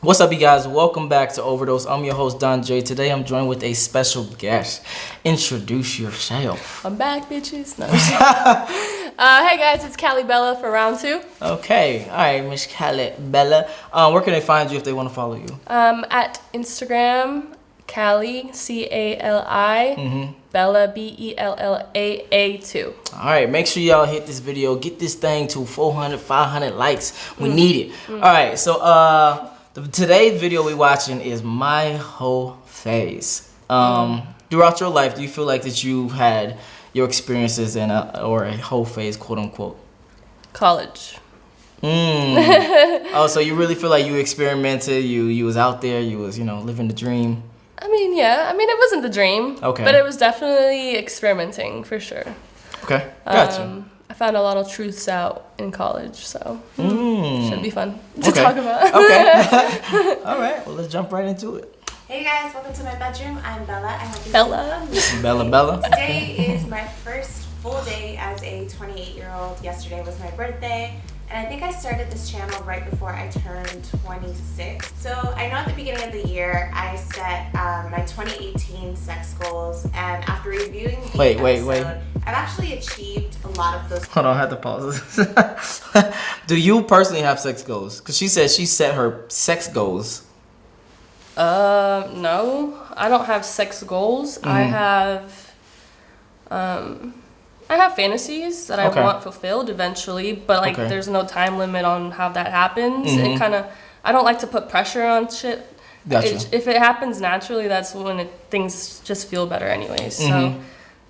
What's up, you guys? Welcome back to Overdose. I'm your host, Don Jaye. Today, I'm joined with a special guest. Introduce yourself. I'm back, bitches. No. Hey, guys, it's Callie Bella for round 2. Okay. All right, Miss Callie Bella. Where can they find you if they want to follow you? At Instagram, Callie, C-A-L-I, Bella, B-E-L-L-A-A 2. All right, make sure y'all hit this video. Get this thing to 400, 500 likes. We need it. All right, so today's video we watching is my whole phase. Throughout your life, do you feel like that you had your experiences in a whole phase, quote unquote? College. Oh, so you really feel like you experimented, you was out there, you was, living the dream. I mean, yeah. I mean, it wasn't the dream. Okay. But it was definitely experimenting, for sure. Okay, gotcha. I found a lot of truths out in college, so should be fun to Okay. talk about. Okay. All right, well, let's jump right into it. Hey guys, welcome to my bedroom. I'm Bella. I hope you Bella. Bella. Today is my first full day as a 28-year-old. Yesterday was my birthday, and I think I started this channel right before I turned 26. So I know at the beginning of the year, I set my 2018 sex goals, and after reviewing the episode, I've actually achieved a lot of those. Hold on, I have to pause this. Do you personally have sex goals? Because she said she set her sex goals. No, I don't have sex goals. I have fantasies that I want fulfilled eventually, but there's no time limit on how that happens. It I don't like to put pressure on shit. Gotcha. If it happens naturally, that's when things just feel better anyways. So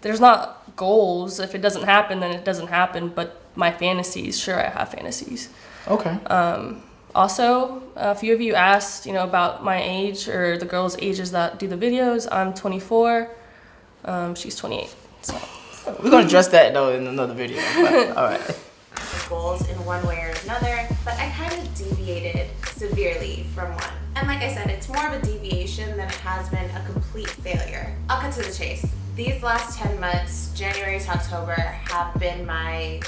there's not goals. If it doesn't happen, then it doesn't happen. But my fantasies, sure, I have fantasies. Okay. Also, a few of you asked, about my age or the girls' ages that do the videos. I'm 24. She's 28. So we're gonna address that though in another video. But, all right. Goals in one way or another, but I kind of deviated severely from one. And like I said, it's more of a deviation than it has been a complete failure. I'll cut to the chase. These last 10 months, January to October, have been my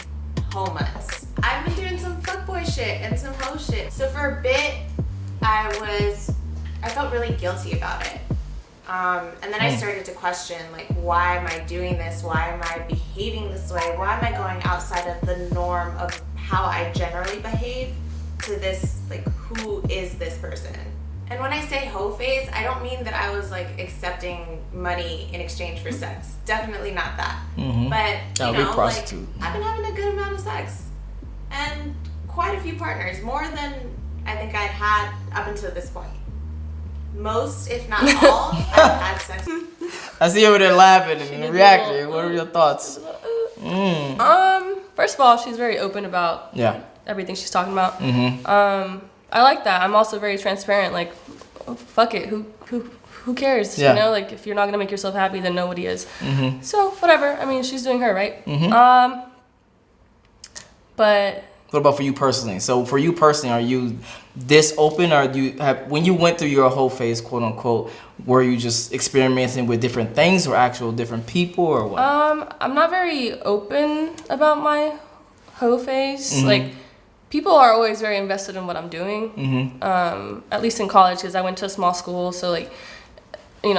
hoe months. I've been doing some fuckboy shit and some hoe shit. So for a bit, I felt really guilty about it. And then I started to question, why am I doing this? Why am I behaving this way? Why am I going outside of the norm of how I generally behave to this, who is this person? And when I say hoe phase, I don't mean that I was, accepting money in exchange for sex. Definitely not that. But, I've been having a good amount of sex. And quite a few partners, more than I think I'd had up until this point. Most, if not all, I've had sex. I see you over there laughing and reacting. What are your thoughts? First of all, she's very open about everything she's talking about. I like that. I'm also very transparent. Fuck it. Who cares? Yeah. If you're not gonna make yourself happy, then nobody is. So whatever. I mean, she's doing her, right? But what about for you personally? So for you personally, are you this open, or do you have, when you went through your whole phase, quote unquote, were you just experimenting with different things or actual different people or what? I'm not very open about my hoe phase. People are always very invested in what I'm doing. At least in college, because I went to a small school, so a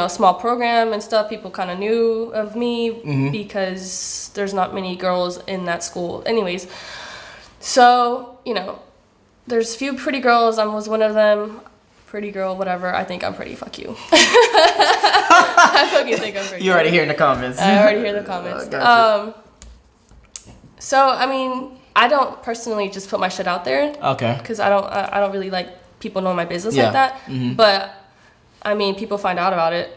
small program and stuff. People kind of knew of me because there's not many girls in that school, anyways. So there's few pretty girls. I was one of them. Pretty girl, whatever. I think I'm pretty. Fuck you. I fucking think I'm pretty. You already hearing the comments. I already hear the comments. Gotcha. So I mean, I don't personally just put my shit out there. Okay. Because I don't really like people knowing my business like that. But I mean, people find out about it,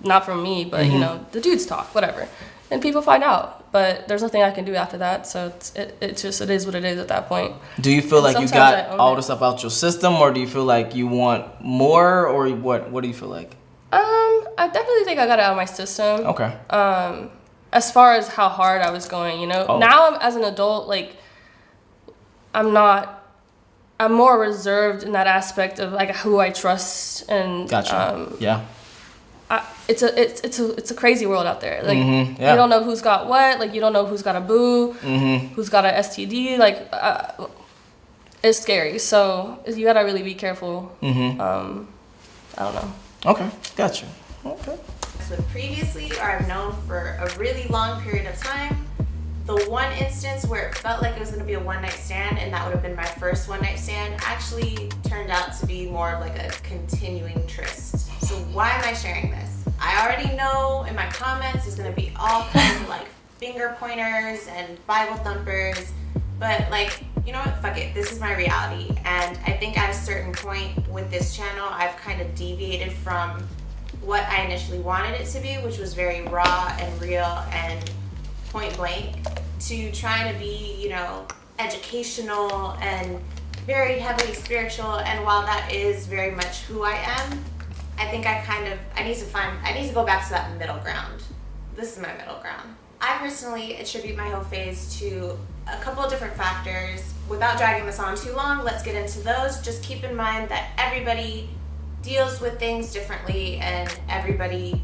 not from me, but the dudes talk, whatever, and people find out. But there's nothing I can do after that, so it is what it is at that point. Do you feel like you got all the stuff out your system, or do you feel like you want more, or what? What do you feel like? I definitely think I got it out of my system. Okay. As far as how hard I was going, now as an adult, I'm more reserved in that aspect of who I trust and yeah. it's a crazy world out there. You don't know who's got what. You don't know who's got a boo, who's got a STD. is scary. So you gotta really be careful. I don't know. Okay, gotcha. Okay. With previously, or I've known for a really long period of time. The one instance where it felt like it was going to be a one-night stand, and that would have been my first one-night stand, actually turned out to be more of like a continuing tryst. So why am I sharing this? I already know in my comments there's going to be all kinds of like finger pointers and Bible thumpers, but like, you know what, fuck it, this is my reality. And I think at a certain point with this channel, I've kind of deviated from what I initially wanted it to be, which was very raw and real and point blank, to trying to be, you know, educational and very heavily spiritual. And while that is very much who I am, I think I need to go back to that middle ground. This is my middle ground. I personally attribute my whole phase to a couple of different factors. Without dragging this on too long, let's get into those. Just keep in mind that everybody deals with things differently, and everybody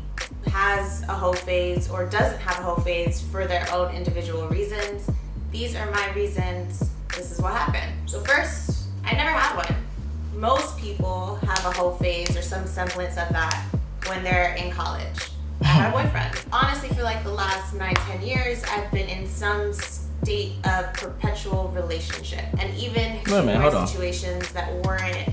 has a whole phase or doesn't have a whole phase for their own individual reasons. These are my reasons. This is what happened. So first, I never had one. Most people have a whole phase or some semblance of that when they're in college. I had a boyfriend. Honestly, for like the last 9-10 years, I've been in some state of perpetual relationship. And even situations that weren't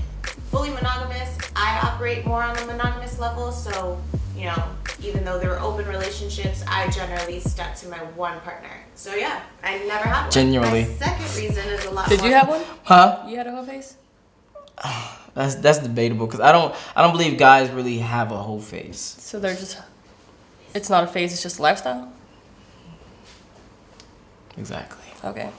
fully monogamous, I operate more on the monogamous level. So, you know, even though there were open relationships, I generally stuck to my one partner. So yeah, I never had one. Genuinely. My second reason is a lot Did more. you have one? Huh? You had a whole phase? That's debatable, because I don't believe guys really have a whole phase. So it's not a phase, it's just a lifestyle? Exactly. Okay.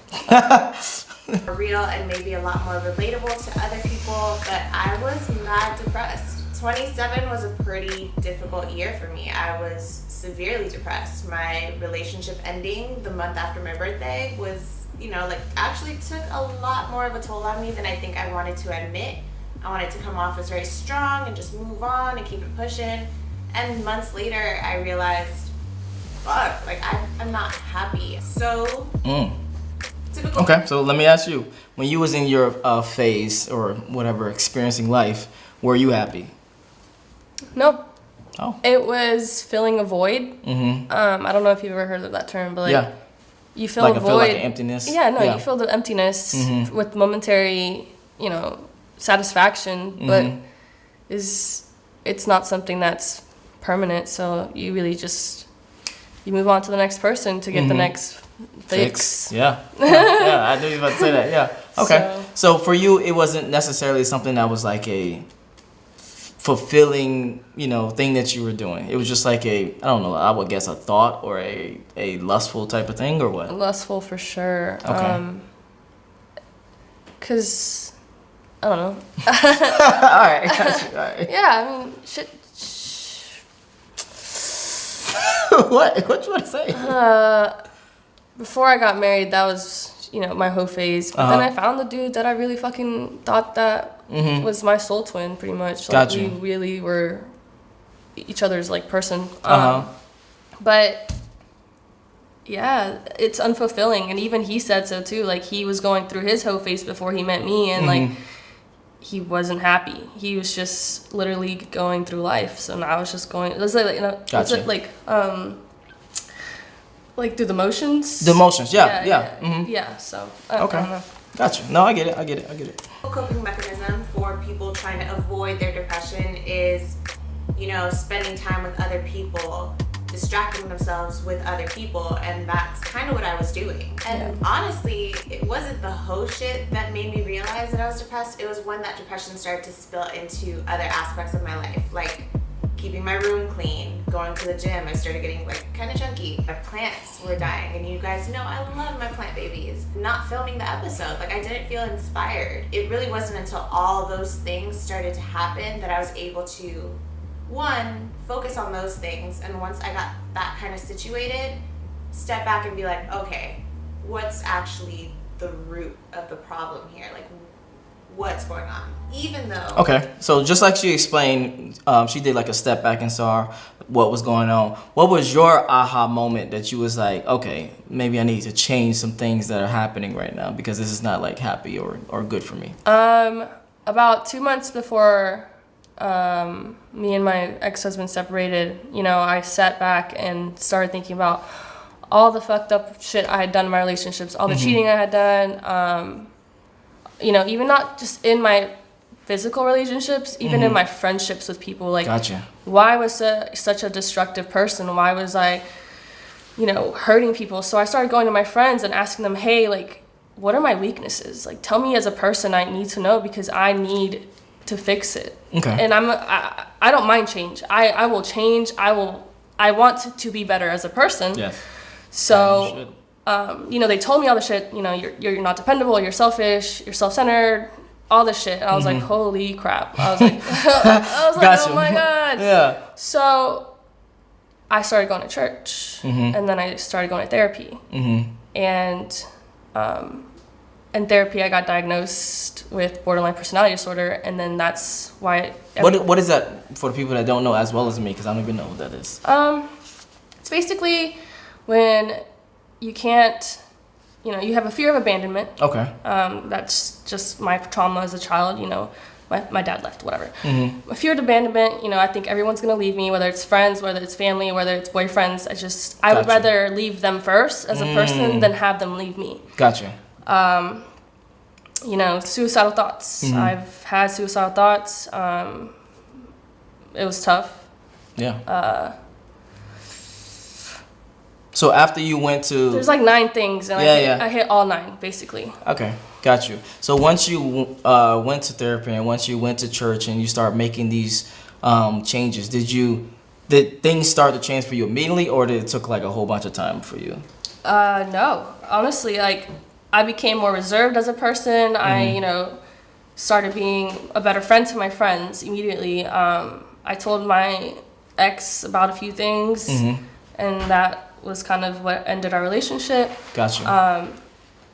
Real and maybe a lot more relatable to other people, but I was mad depressed. 27 was a pretty difficult year for me. I was severely depressed. My relationship ending the month after my birthday was, you know, like actually took a lot more of a toll on me than I think I wanted to admit. I wanted to come off as very strong and just move on and keep it pushing. And months later, I realized, fuck, like I'm not happy. So, typical. Okay, so let me ask you, when you was in your phase or whatever, experiencing life, were you happy? No. Oh. It was filling a void. I don't know if you've ever heard of that term, but like you fill a void. Feel like an emptiness. Yeah, no, you feel the emptiness with momentary, you know, satisfaction, but it's not something that's permanent. So you really you move on to the next person to get the next fix. Yeah. Yeah, I knew you were about to say that. Yeah. Okay. So for you, it wasn't necessarily something that was like a fulfilling, you know, thing that you were doing. It was just like I don't know, I would guess a thought or a lustful type of thing, or what? Lustful for sure. Okay. 'Cause I don't know. All right. Gotcha. All right. Yeah, I mean, shit. What you want to say? Before I got married, that was, you know, my whole phase. But then I found the dude that I really fucking thought that was my soul twin, pretty much. Like, we really were each other's, like, person. But, yeah, it's unfulfilling. And even he said so, too. Like, he was going through his whole phase before he met me. And, like, he wasn't happy. He was just literally going through life. So now I was just going... It was like, you know... Gotcha. Like through the motions? The motions, yeah. Yeah, so I don't know. Gotcha. No, I get it. A coping mechanism for people trying to avoid their depression is, you know, spending time with other people, distracting themselves with other people, and that's kind of what I was doing. And honestly, it wasn't the whole shit that made me realize that I was depressed. It was when that depression started to spill into other aspects of my life, like keeping my room clean, going to the gym. I started getting like kind of chunky. My plants were dying, and you guys know I love my plant babies. Not filming the episode, like I didn't feel inspired. It really wasn't until all those things started to happen that I was able to, one, focus on those things, and once I got that kind of situated, step back and be like, okay, what's actually the root of the problem here? Like, what's going on? Even though... Okay, so just like she explained, she did like a step back and saw what was going on. What was your aha moment that you was like, okay, maybe I need to change some things that are happening right now because this is not like happy or good for me? About 2 months before me and my ex-husband separated, you know, I sat back and started thinking about all the fucked up shit I had done in my relationships, all the cheating I had done, you know, even not just in my physical relationships, even in my friendships with people. Like, Gotcha. why was I such a destructive person? Why was I, you know, hurting people? So I started going to my friends and asking them, hey, like, what are my weaknesses? Like, tell me as a person, I need to know because I need to fix it. Okay. And I don't mind change. I will change. I want to be better as a person. Yes. So, you know, they told me all the shit, you know, you're not dependable, you're selfish, you're self-centered, all this shit. And I was like, holy crap. I was like, Gotcha. oh my God. Yeah. So I started going to church and then I started going to therapy. And in therapy, I got diagnosed with borderline personality disorder. And then that's why. What is that for the people that don't know as well as me? Because I don't even know what that is. It's basically when you can't, you know, you have a fear of abandonment. Okay. That's just my trauma as a child, you know, my dad left, whatever. A fear of abandonment, you know, I think everyone's going to leave me, whether it's friends, whether it's family, whether it's boyfriends. I would rather leave them first as a person than have them leave me. Gotcha. You know, suicidal thoughts. I've had suicidal thoughts. It was tough. Yeah. So after you went to... There's like 9 things, and I hit all 9, basically. Okay, got you. So once you went to therapy and once you went to church and you start making these changes, did things start to change for you immediately, or did it took like a whole bunch of time for you? No. Honestly, like, I became more reserved as a person. I, you know, started being a better friend to my friends immediately. I told my ex about a few things, and that was kind of what ended our relationship. Gotcha.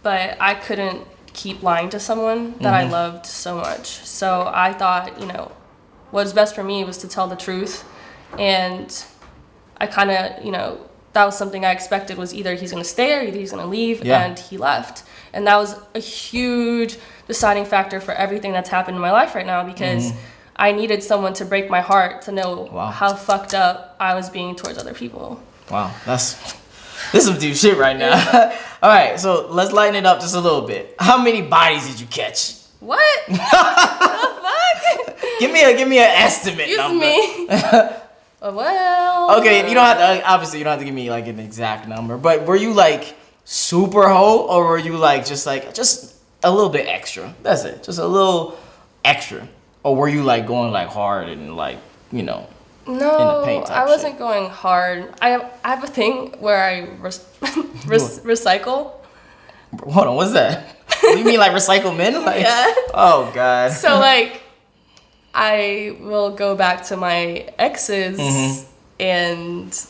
But I couldn't keep lying to someone that I loved so much. So I thought, you know, what was best for me was to tell the truth. And I kind of, you know, that was something I expected was either he's going to stay or either he's going to leave. Yeah. And he left. And that was a huge deciding factor for everything that's happened in my life right now, because I needed someone to break my heart to know how fucked up I was being towards other people. Wow, this is some deep shit right now. All right, so let's lighten it up just a little bit. How many bodies did you catch? What? What the fuck? Give me an estimate Excuse number. me. Well. Okay, you don't have to. Obviously, you don't have to give me like an exact number. But were you like super hoe, or were you like just a little bit extra? That's it, just a little extra. Or were you like going like hard and like, you know? No, I wasn't going hard. I have a thing where I recycle. Hold on, what's that? You mean like recycle men? Like, yeah. Oh God. So like, I will go back to my exes and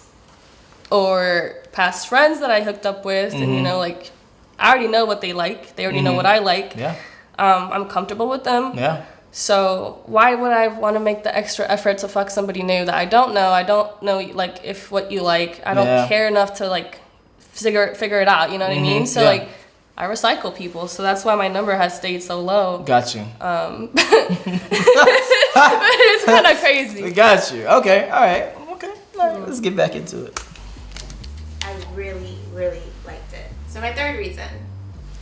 or past friends that I hooked up with, and you know, like, I already know what they like. They already know what I like. Yeah. I'm comfortable with them. Yeah. So why would I want to make the extra effort to fuck somebody new that I don't know? I don't know, like, if what you like. I don't care enough to, like, figure it out, you know what I mean? So, like, I recycle people, so that's why my number has stayed so low. Got you. It's kind of crazy. Got you. Okay, all right. Okay, let's get back into it. I really, really liked it. So my third reason,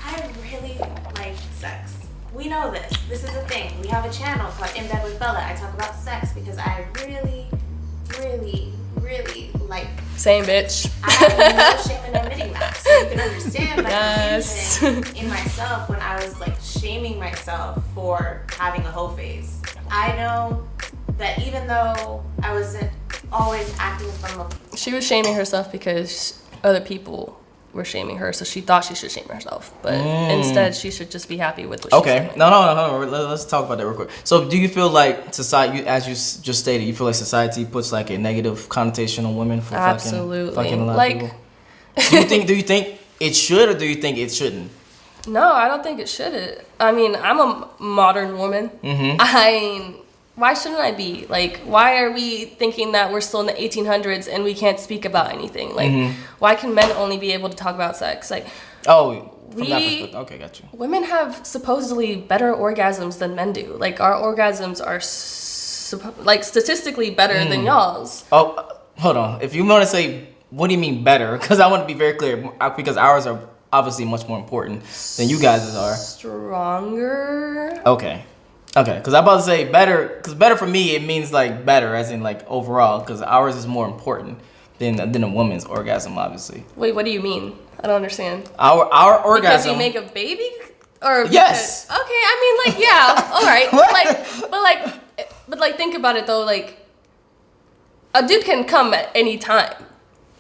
I really like sex. We know this. This is a thing. We have a channel called In Bed with Bella. I talk about sex because I really, really, really like. Same bitch. I have no shame in admitting that. So you can understand my confusion in myself when I was like shaming myself for having a hoe phase. I know that even though I wasn't always acting from a... She was shaming herself because other people were shaming her, so she thought she should shame herself, but instead she should just be happy with what she's doing. No. Let's talk about that real quick. So, do you feel like society, as you just stated, you feel like society puts like a negative connotation on women for fucking a lot of people? Do you think it should, or do you think it shouldn't? No, I don't think it should. I mean, I'm a modern woman. why shouldn't I be? Like, why are we thinking that we're still in the 1800s and we can't speak about anything? Like, why can men only be able to talk about sex? Like, from that perspective. Okay, got you. Women have supposedly better orgasms than men do. Like, our orgasms are like statistically better than y'all's. Oh, hold on. If you want to say, what do you mean better? Because I want to be very clear, because ours are obviously much more important than you guys' are. Stronger. Okay, because I'm about to say better, because better for me, it means like better, as in like overall, because ours is more important than a woman's orgasm, obviously. Wait, what do you mean? I don't understand. Our orgasm. Because you make a baby? Or yes. Okay, I mean, like, yeah, all right. But think about it though. Like, a dude can come at any time.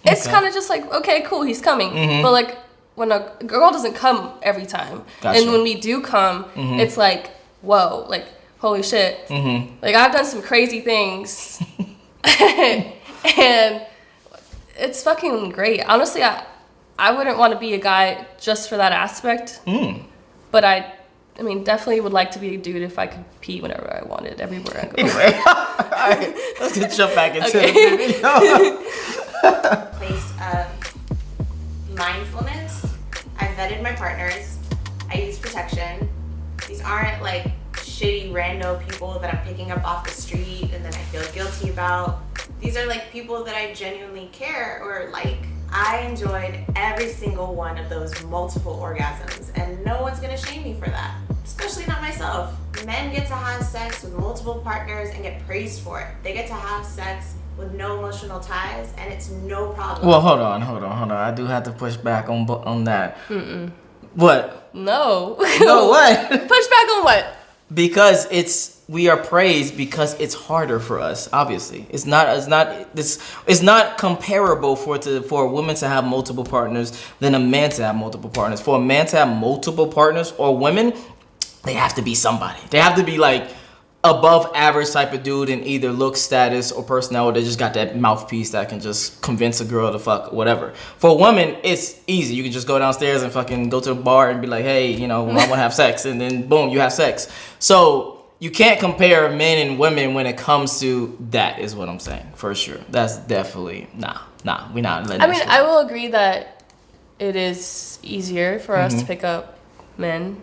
It's kind of just like, okay, cool, he's coming. But like, when a girl doesn't come every time, and when we do come, it's like, whoa, like, holy shit. Like, I've done some crazy things, and it's fucking great. Honestly, I wouldn't want to be a guy just for that aspect. But I mean, definitely would like to be a dude if I could pee whenever I wanted, everywhere I go. Anyway, all right, let's get jump back into the video. Place of mindfulness. I vetted my partners. I use protection. These aren't like shitty rando people that I'm picking up off the street and then I feel guilty about. These are like people that I genuinely care or like. I enjoyed every single one of those multiple orgasms, and no one's gonna shame me for that, especially not myself. Men get to have sex with multiple partners and get praised for it. They get to have sex with no emotional ties, and it's no problem. Well, hold on. I do have to push back on that. What? No. No, what? Push back on what? Because we are praised because it's harder for us. Obviously, it's not comparable for a woman to have multiple partners than a man to have multiple partners. For a man to have multiple partners or women, they have to be somebody. They have to be like above average type of dude in either look, status, or personality. They just got that mouthpiece that can just convince a girl to fuck whatever. For a woman, it's easy. You can just go downstairs and fucking go to the bar and be like, hey, I want to have sex, and then boom, you have sex. So you can't compare men and women when it comes to that, is what I'm saying, for sure. That's definitely we're not letting. I mean, I will agree that it is easier for us to pick up men,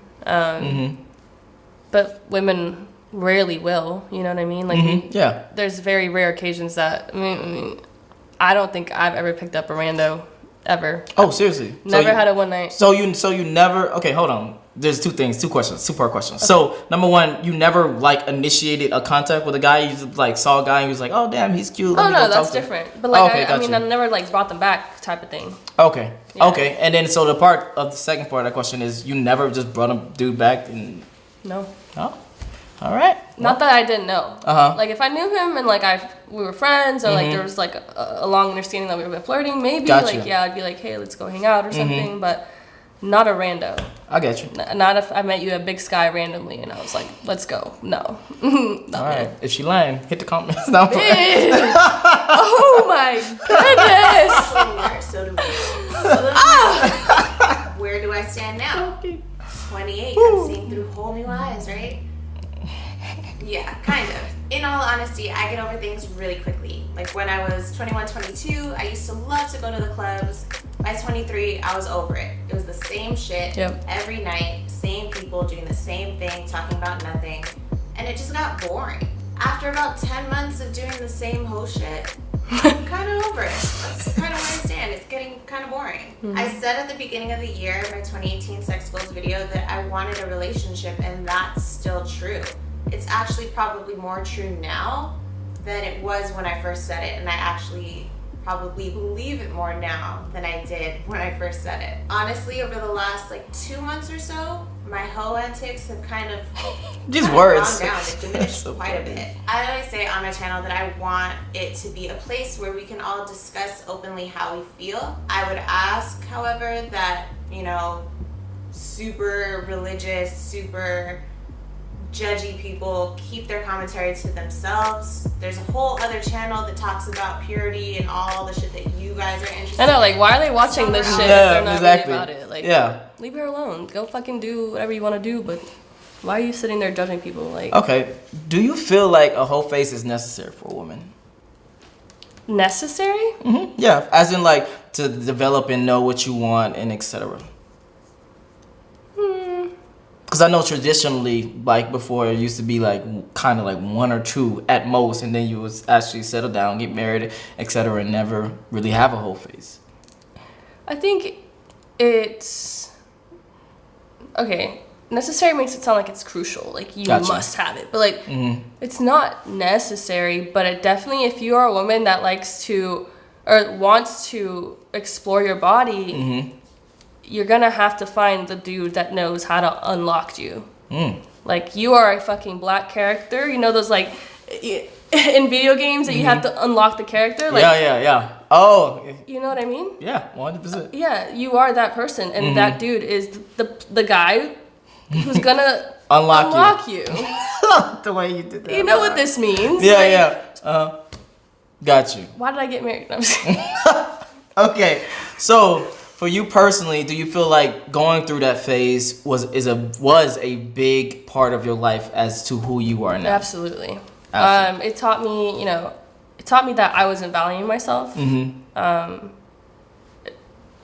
but women rarely will, you know what I mean? Like, there's very rare occasions that, I mean, I don't think I've ever picked up a rando, ever. Oh, seriously? Never had a one night. So you never, okay, hold on. There's two part questions. Okay. So, number one, you never, like, initiated a contact with a guy, you just, like, saw a guy and you was like, oh, damn, he's cute. Oh, no, that's different. But, like, I mean, I never, like, brought them back type of thing. Okay. Yeah. Okay. And then, so the second part of that question is, you never just brought a dude back and... No. Oh. All right. Not that I didn't know. Like, if I knew him and, like, we were friends or, like, there was, like, a long understanding that we were flirting, maybe, like, yeah, I'd be like, hey, let's go hang out or something, but not a rando. I get you. Not if I met you at Big Sky randomly and I was like, let's go. No. All right. If she lying, hit the comments down below. Oh, my goodness. So do we. Where do I stand now? 28. I'm seeing through whole new eyes, right? Yeah, kind of. In all honesty, I get over things really quickly. Like when I was 21, 22, I used to love to go to the clubs. By 23, I was over it. It was the same shit every night, same people doing the same thing, talking about nothing. And it just got boring. After about 10 months of doing the same whole shit, I'm kind of over it. That's kind of where I stand. It's getting kind of boring. I said at the beginning of the year, my 2018 sex goals video, that I wanted a relationship, and that's still true. It's actually probably more true now than it was when I first said it, and I actually probably believe it more now than I did when I first said it. Honestly, over the last 2 months or so, my hoe antics have kind of these words gone down. They've diminished quite a bit. I always say on my channel that I want it to be a place where we can all discuss openly how we feel. I would ask, however, that, super religious, super judgy people keep their commentary to themselves. There's a whole other channel that talks about purity and all the shit that you guys are interested in. I know, like, why are they watching this shit if they're not really about it? Like, leave her alone. Go fucking do whatever you want to do, but Why are you sitting there judging people? Like, okay, do you feel like a whole face is necessary for a woman? necessary? Yeah, as in like to develop and know what you want and etc. Because I know traditionally, like before, it used to be like kind of like one or two at most, and then you would actually settle down, get married, etc., and never really have a whole face. I think it's okay. Necessary makes it sound like it's crucial, like you Gotcha. must have it, but like it's not necessary. But it definitely, if you are a woman that likes to or wants to explore your body, you're gonna have to find the dude that knows how to unlock you. Like, you are a fucking black character. You know those like in video games that you have to unlock the character. Like, Yeah. Oh, you know what I mean? yeah, 100%. Yeah, you are that person, and that dude is the guy who's gonna unlock you. The way you did that. You know what this means? Yeah. Got you. Why did I get married? No, I'm just kidding. Okay, so for you personally, do you feel like going through that phase was a big part of your life as to who you are now? Absolutely. It taught me, that I wasn't valuing myself. And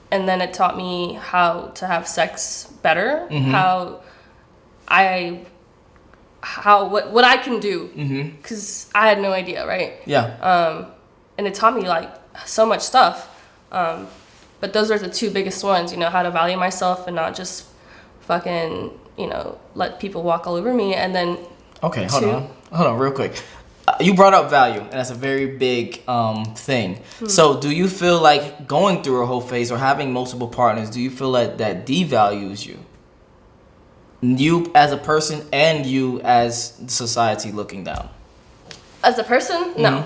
then it taught me how to have sex better, what I can do, because I had no idea, right? Yeah. And it taught me like so much stuff. But those are the two biggest ones, how to value myself and not just fucking, let people walk all over me. And then Okay, hold on real quick. You brought up value, and that's a very big thing. So do you feel like going through a whole phase or having multiple partners, do you feel like that devalues you? You as a person and you as society looking down? As a person, no.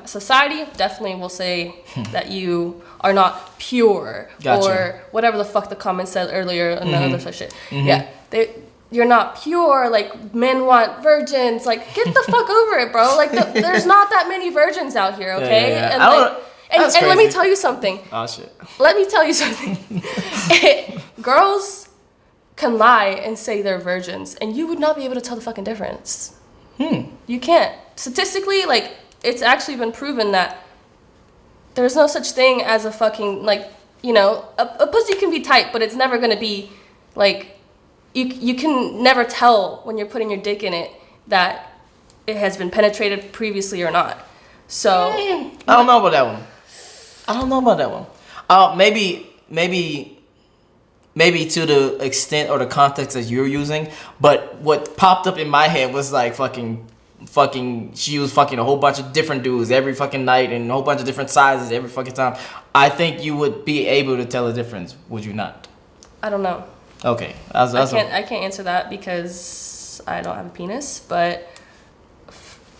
Society definitely will say that you are not pure, Gotcha. or whatever the fuck the comment said earlier and the other such shit. Yeah, you're not pure. Like, men want virgins. Like, get the fuck over it, bro. Like, there's not that many virgins out here, okay? Yeah. And let me tell you something. Oh shit. Let me tell you something. Girls can lie and say they're virgins, and you would not be able to tell the fucking difference. You can't. Statistically, like, it's actually been proven that there's no such thing as a fucking, like, a pussy can be tight, but it's never gonna be, like, you can never tell when you're putting your dick in it that it has been penetrated previously or not. So I don't know about that one. Maybe to the extent or the context that you're using, but what popped up in my head was like fucking she was fucking a whole bunch of different dudes every fucking night and a whole bunch of different sizes every fucking time. I think you would be able to tell the difference, would you not? I don't know. Okay. I can't answer that because I don't have a penis, but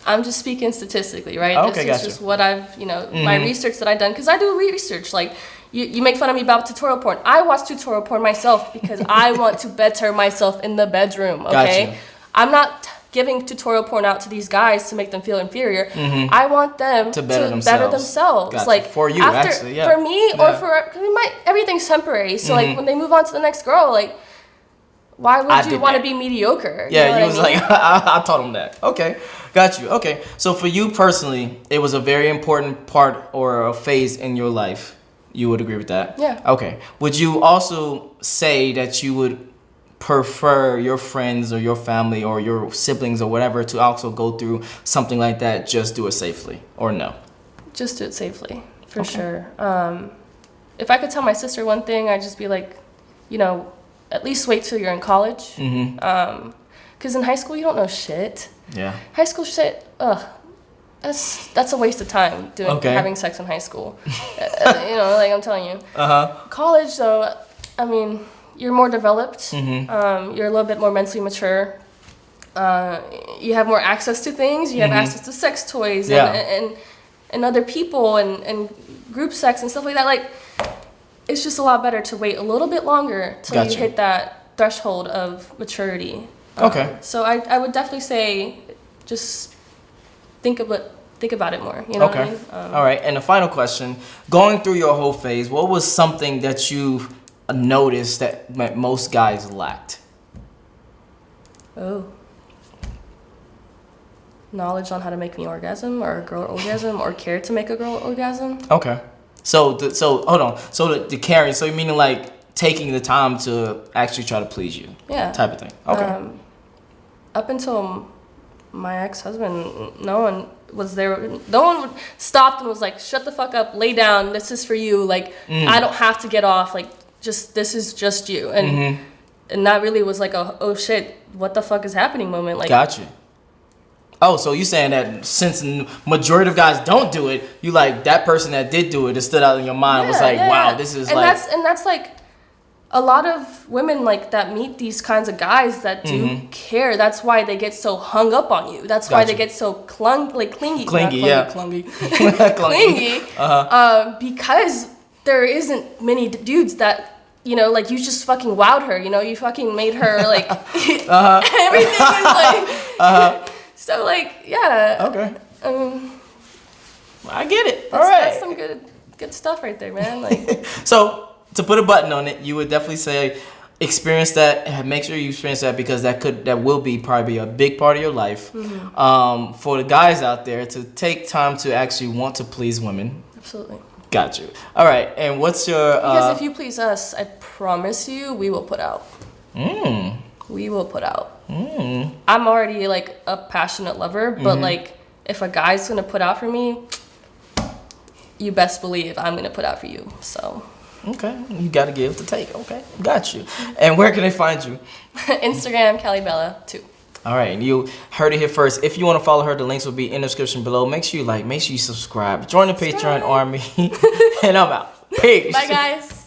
I'm just speaking statistically, right? Okay, this is just what I've, my research that I've done, because I do research. Like, you make fun of me about tutorial porn. I watch tutorial porn myself because I want to better myself in the bedroom, okay? Gotcha. I'm not giving tutorial porn out to these guys to make them feel inferior. I want them to better themselves. Gotcha. Like, for you, after, actually, yeah. For me, or for, everything's temporary. So, like, when they move on to the next girl, like, why would you want to be mediocre? Yeah, you know like, I taught him that. Okay, got you. Okay, so for you personally, it was a very important part or a phase in your life. You would agree with that? Yeah. Okay. Would you also say that you would prefer your friends or your family or your siblings or whatever to also go through something like that, just do it safely, or no? Just do it safely, for sure. If I could tell my sister one thing, I'd just be like, at least wait till you're in college. Because in high school, you don't know shit. Yeah. High school shit, that's a waste of time having sex in high school. Like I'm telling you. College, though, I mean, you're more developed. You're a little bit more mentally mature. You have more access to things. You have access to sex toys and other people and group sex and stuff like that. Like, it's just a lot better to wait a little bit longer till you hit that threshold of maturity. Okay. So I would definitely say just think about it more. You know what I mean? All right. And the final question, going through your whole phase, what was something that you noticed that most guys lacked? Oh. Knowledge on how to make me orgasm, or a girl orgasm, or care to make a girl orgasm. Okay. So hold on. So the caring. So you meaning like taking the time to actually try to please you. Yeah. Type of thing. Okay. Up until my ex-husband, no one was there. No one stopped and was like, "Shut the fuck up, lay down. This is for you. Like, I don't have to get off. Like, just this is just you." And and that really was like a oh shit, what the fuck is happening moment. Like, Gotcha. Oh, so you saying that since majority of guys don't do it, you like that person that did do it, it stood out in your mind, was like, wow, this is and like... that's like a lot of women like that meet these kinds of guys that do care. That's why they get so hung up on you. That's why they get so clingy. Clingy. Because there isn't many dudes that, you know, like you just fucking wowed her, you know, you fucking made her like everything was like so like yeah. Okay. I get it. All right. That's some good stuff right there, man. Like so to put a button on it, you would definitely say experience that. Make sure you experience that because that will be probably a big part of your life. For the guys out there to take time to actually want to please women. Absolutely. Got you. All right. And what's your? Because if you please us, I promise you, we will put out. We will put out. I'm already like a passionate lover, but like if a guy's gonna put out for me, you best believe I'm gonna put out for you. So. Okay, you gotta give to take. Okay, got you. And where can they find you? Instagram, Calibella 2. All right, you heard it here first. If you want to follow her, the links will be in the description below. Make sure you like, make sure you subscribe. Join the Patreon army. And I'm out. Peace. Bye, guys.